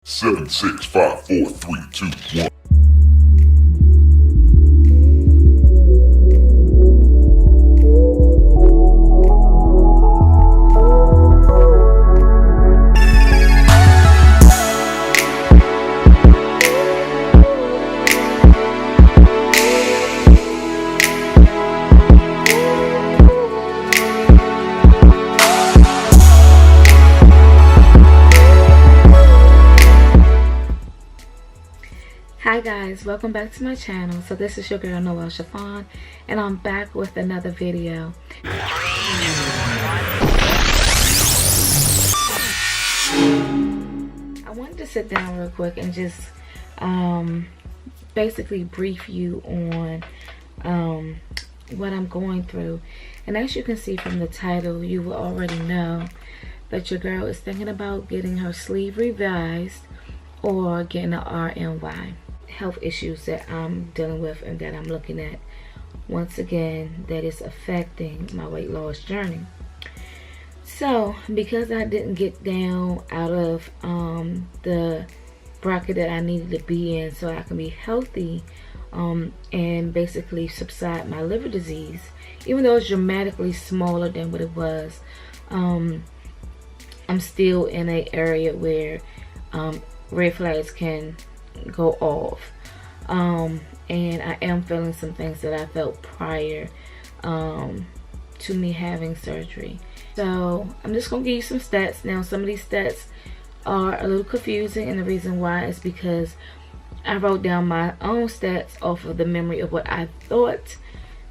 7, 6, 5, 4, 3, 2, 1. Hi guys, welcome back to my channel. So this is your girl Noe'l, and I'm back with another video. I wanted to sit down real quick and just basically brief you on what I'm going through. And as you can see from the title, you will already know that your girl is thinking about getting her sleeve revised or getting an RNY. Health issues that I'm dealing with and that I'm looking at once again that is affecting my weight loss journey. So because I didn't get down out of the bracket that I needed to be in so I can be healthy and basically subside my liver disease, even though it's dramatically smaller than what it was, I'm still in an area where red flags can go off, and I am feeling some things that I felt prior to me having surgery. So I'm just gonna give you some stats. Now some of these stats are a little confusing, and the reason why is because I wrote down my own stats off of the memory of what I thought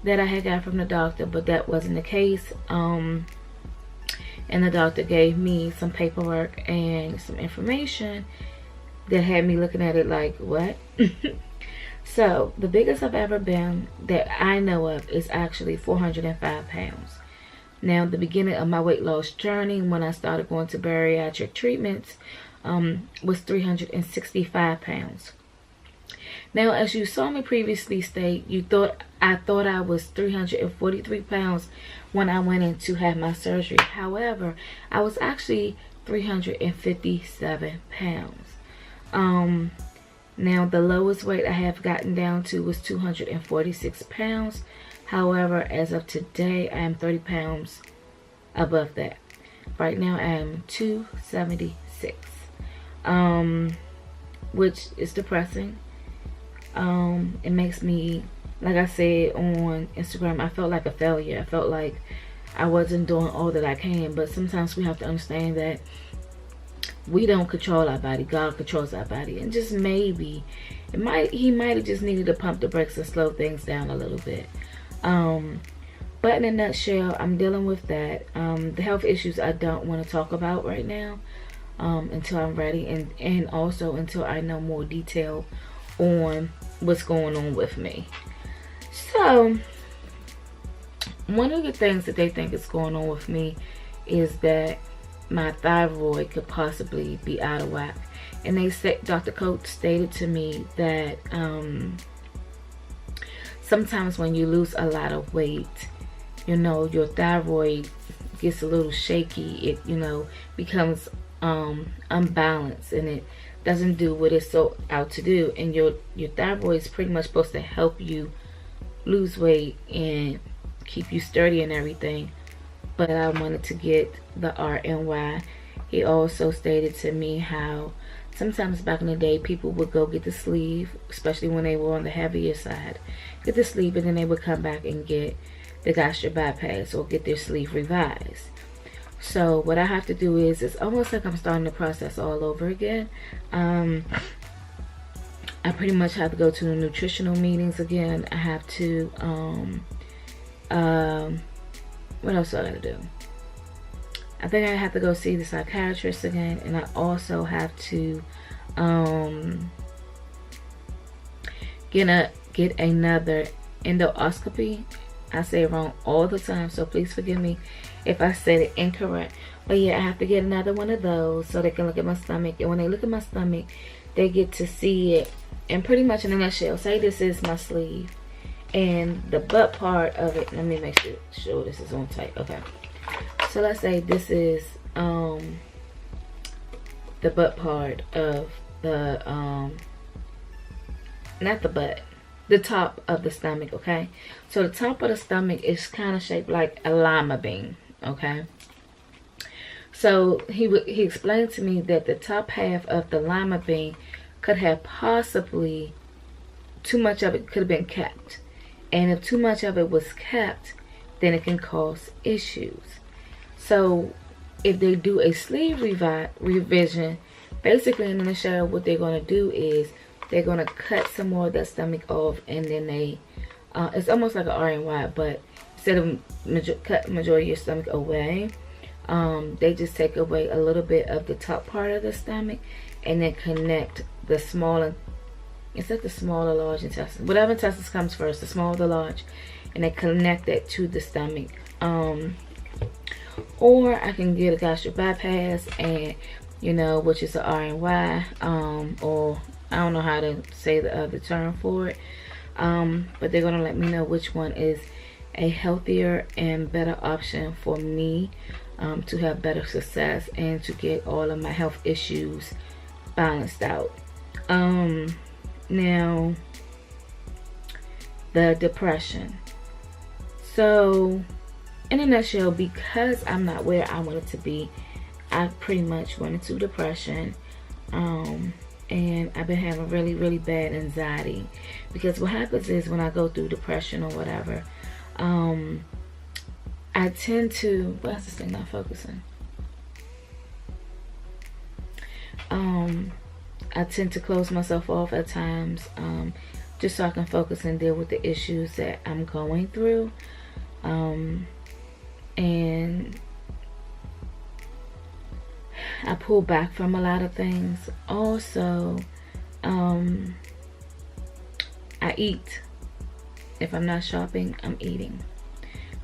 that I had got from the doctor, but that wasn't the case. And the doctor gave me some paperwork and some information that had me looking at it like, what? So the biggest I've ever been that I know of is actually 405 pounds. Now the beginning of my weight loss journey, when I started going to bariatric treatments, was 365 pounds. Now as you saw me previously state, I thought I was 343 pounds when I went in to have my surgery. However, I was actually 357 pounds. Now the lowest weight I have gotten down to was 246 pounds. However, as of today, I am 30 pounds above that. Right now I am 276, which is depressing. It makes me, like I said on Instagram, I felt like a failure. I felt like I wasn't doing all that I can, but sometimes we have to understand that we don't control our body. God controls our body, and just maybe he might have just needed to pump the brakes and slow things down a little bit. But in a nutshell, I'm dealing with that. The health issues I don't want to talk about right now until I'm ready, and also until I know more detail on what's going on with me. So one of the things that they think is going on with me is that my thyroid could possibly be out of whack. And they said, Dr. Coates stated to me that sometimes when you lose a lot of weight, you know, your thyroid gets a little shaky. It, you know, becomes unbalanced, and it doesn't do what it's so out to do. And your thyroid is pretty much supposed to help you lose weight and keep you sturdy and everything. But I wanted to get the RNY. He also stated to me how sometimes back in the day people would go get the sleeve, especially when they were on the heavier side, get the sleeve, and then they would come back and get the gastric bypass or get their sleeve revised. So what I have to do is, it's almost like I'm starting the process all over again. I pretty much have to go to the nutritional meetings again. I have to what else do I gotta do? I think I have to go see the psychiatrist again, and I also have to get another endoscopy. I say it wrong all the time, so please forgive me if I said it incorrect. But yeah, I have to get another one of those so they can look at my stomach. And when they look at my stomach, they get to see it. And pretty much in a nutshell, say this is my sleeve, and the butt part of it, let me make sure this is on tight. Okay, so let's say this is the butt part of the not the butt, the top of the stomach. Okay, so the top of the stomach is kind of shaped like a lima bean. Okay, so he explained to me that the top half of the lima bean could have possibly too much of it could have been kept, and if too much of it was kept, then it can cause issues. So if they do a sleeve revision, basically in the nutshell, what they're going to do is they're going to cut some more of that stomach off, and then they it's almost like an R&Y, but instead of cut majority of your stomach away, they just take away a little bit of the top part of the stomach, and then connect the smaller, it's like the small or large intestine, whatever intestines comes first, the small or the large, and they connect that to the stomach. Or I can get a gastric bypass, and which is an R&Y, or I don't know how to say the other term for it, but they're gonna let me know which one is a healthier and better option for me, to have better success and to get all of my health issues balanced out. Now, the depression. So in a nutshell, because I'm not where I wanted to be, I pretty much went into depression, and I've been having really, really bad anxiety, because what happens is when I go through depression or whatever, I tend to, what's this thing not focusing? I tend to close myself off at times, just so I can focus and deal with the issues that I'm going through. And I pull back from a lot of things. Also, I eat. If I'm not shopping, I'm eating.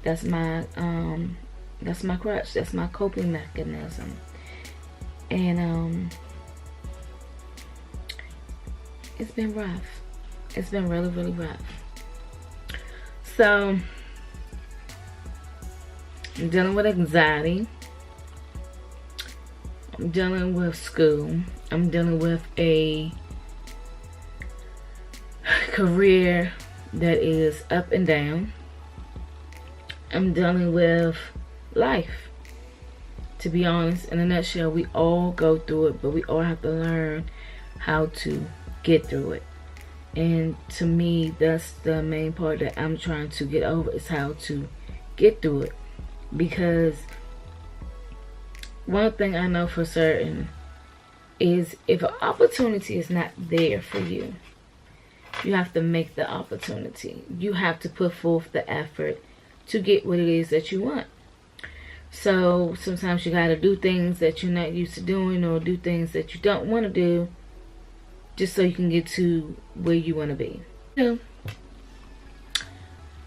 That's my crutch. That's my coping mechanism. And it's been rough. It's been really, really rough. So I'm dealing with anxiety. I'm dealing with school. I'm dealing with a career that is up and down. I'm dealing with life. To be honest, in a nutshell, we all go through it, but we all have to learn how to get through it. And to me, that's the main part that I'm trying to get over, is how to get through it. Because one thing I know for certain is, if an opportunity is not there for you, you have to make the opportunity. You have to put forth the effort to get what it is that you want. So sometimes you gotta do things that you're not used to doing, or do things that you don't want to do, just so you can get to where you want to be. So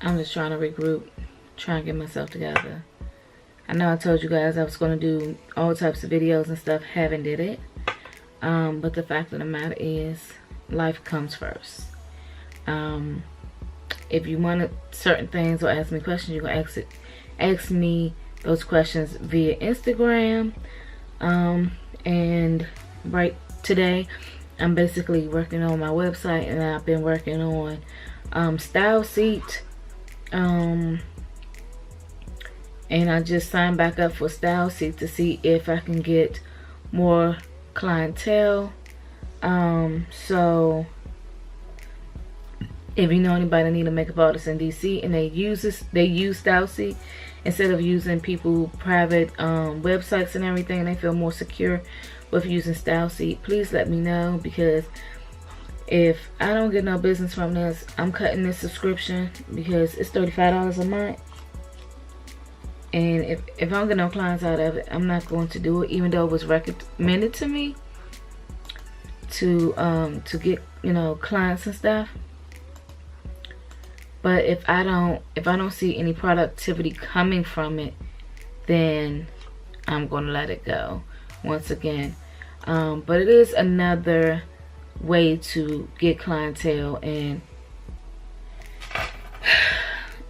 I'm just trying to regroup, trying to get myself together. I know I told you guys I was going to do all types of videos and stuff. Haven't did it. But the fact of the matter is, life comes first. If you want certain things or ask me questions, you're going to ask me those questions via Instagram. And right today, I'm basically working on my website, and I've been working on Style Seat. And I just signed back up for Style Seat to see if I can get more clientele. So if you know anybody that need a makeup artist in DC and they use Style Seat instead of using people private websites and everything, they feel more secure with using Style Seat, please let me know, because if I don't get no business from this, I'm cutting this subscription, because it's $35 a month. And if I don't get no clients out of it, I'm not going to do it, even though it was recommended to me to get, clients and stuff. But if I don't see any productivity coming from it, then I'm going to let it go once again. But it is another way to get clientele and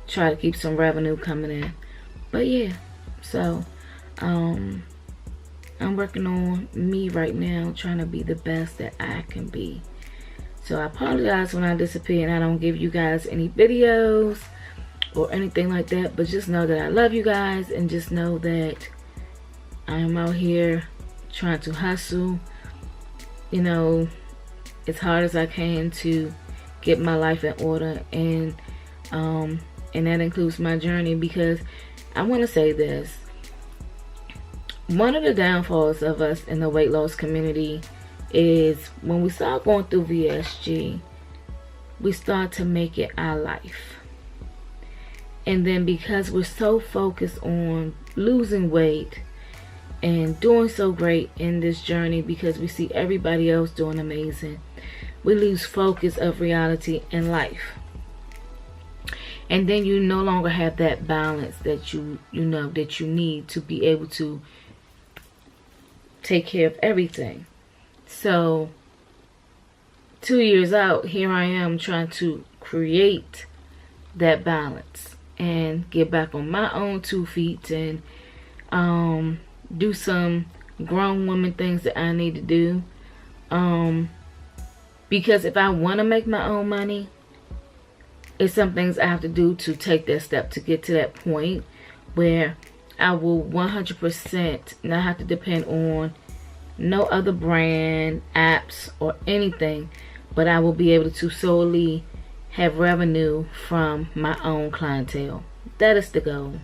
try to keep some revenue coming in. But yeah, so I'm I'm working on me right now, trying to be the best that I can be. So I apologize when I disappear and I don't give you guys any videos or anything like that, but just know that I love you guys, and just know that I am out here trying to hustle, you know, as hard as I can to get my life in order, and that includes my journey. Because I want to say this, one of the downfalls of us in the weight loss community is when we start going through VSG, we start to make it our life. And then because we're so focused on losing weight and doing so great in this journey, because we see everybody else doing amazing, we lose focus of reality in life. And then you no longer have that balance that you know that you need to be able to take care of everything. So 2 years out, here I am trying to create that balance and get back on my own 2 feet, and do some grown woman things that I need to do. Because if I want to make my own money, it's some things I have to do to take that step to get to that point where I will 100% not have to depend on no other brand, apps, or anything, but I will be able to solely have revenue from my own clientele. That is the goal.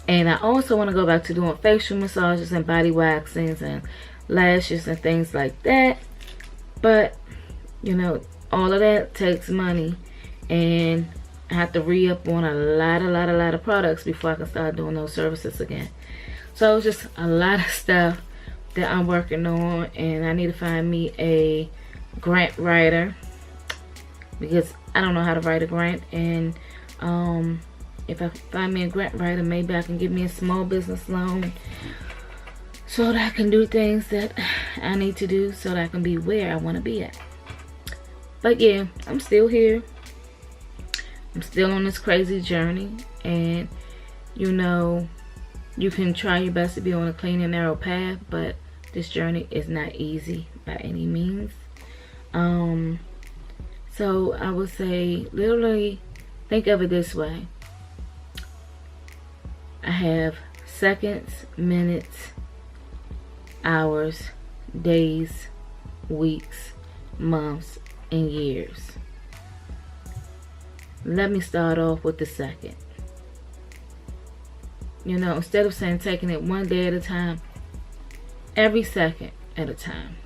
And I also want to go back to doing facial massages and body waxings and lashes and things like that. But, you know, all of that takes money, and I have to re-up on a lot of products before I can start doing those services again. So it's just a lot of stuff that I'm working on, and I need to find me a grant writer, because I don't know how to write a grant. And if I find me a grant writer, maybe I can give me a small business loan so that I can do things that I need to do, so that I can be where I want to be at. But yeah, I'm still here. I'm still on this crazy journey, and you know, you can try your best to be on a clean and narrow path, but this journey is not easy by any means. So I would say, literally, think of it this way. I have seconds, minutes, hours, days, weeks, months, and years. Let me start off with the second. You know, instead of saying taking it one day at a time, every second at a time.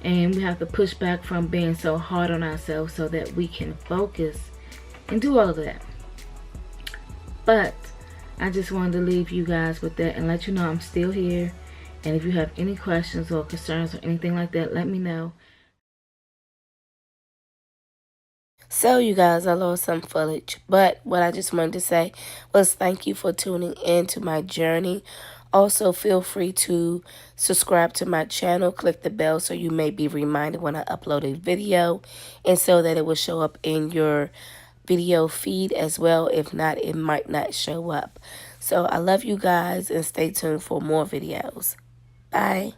And we have to push back from being so hard on ourselves so that we can focus and do all of that. But I just wanted to leave you guys with that and let you know I'm still here. And if you have any questions or concerns or anything like that, let me know. So you guys, I lost some footage, but what I just wanted to say was thank you for tuning in to my journey. Also, feel free to subscribe to my channel, click the bell so you may be reminded when I upload a video, and so that it will show up in your video feed as well. If not, it might not show up. So I love you guys, and stay tuned for more videos. Bye.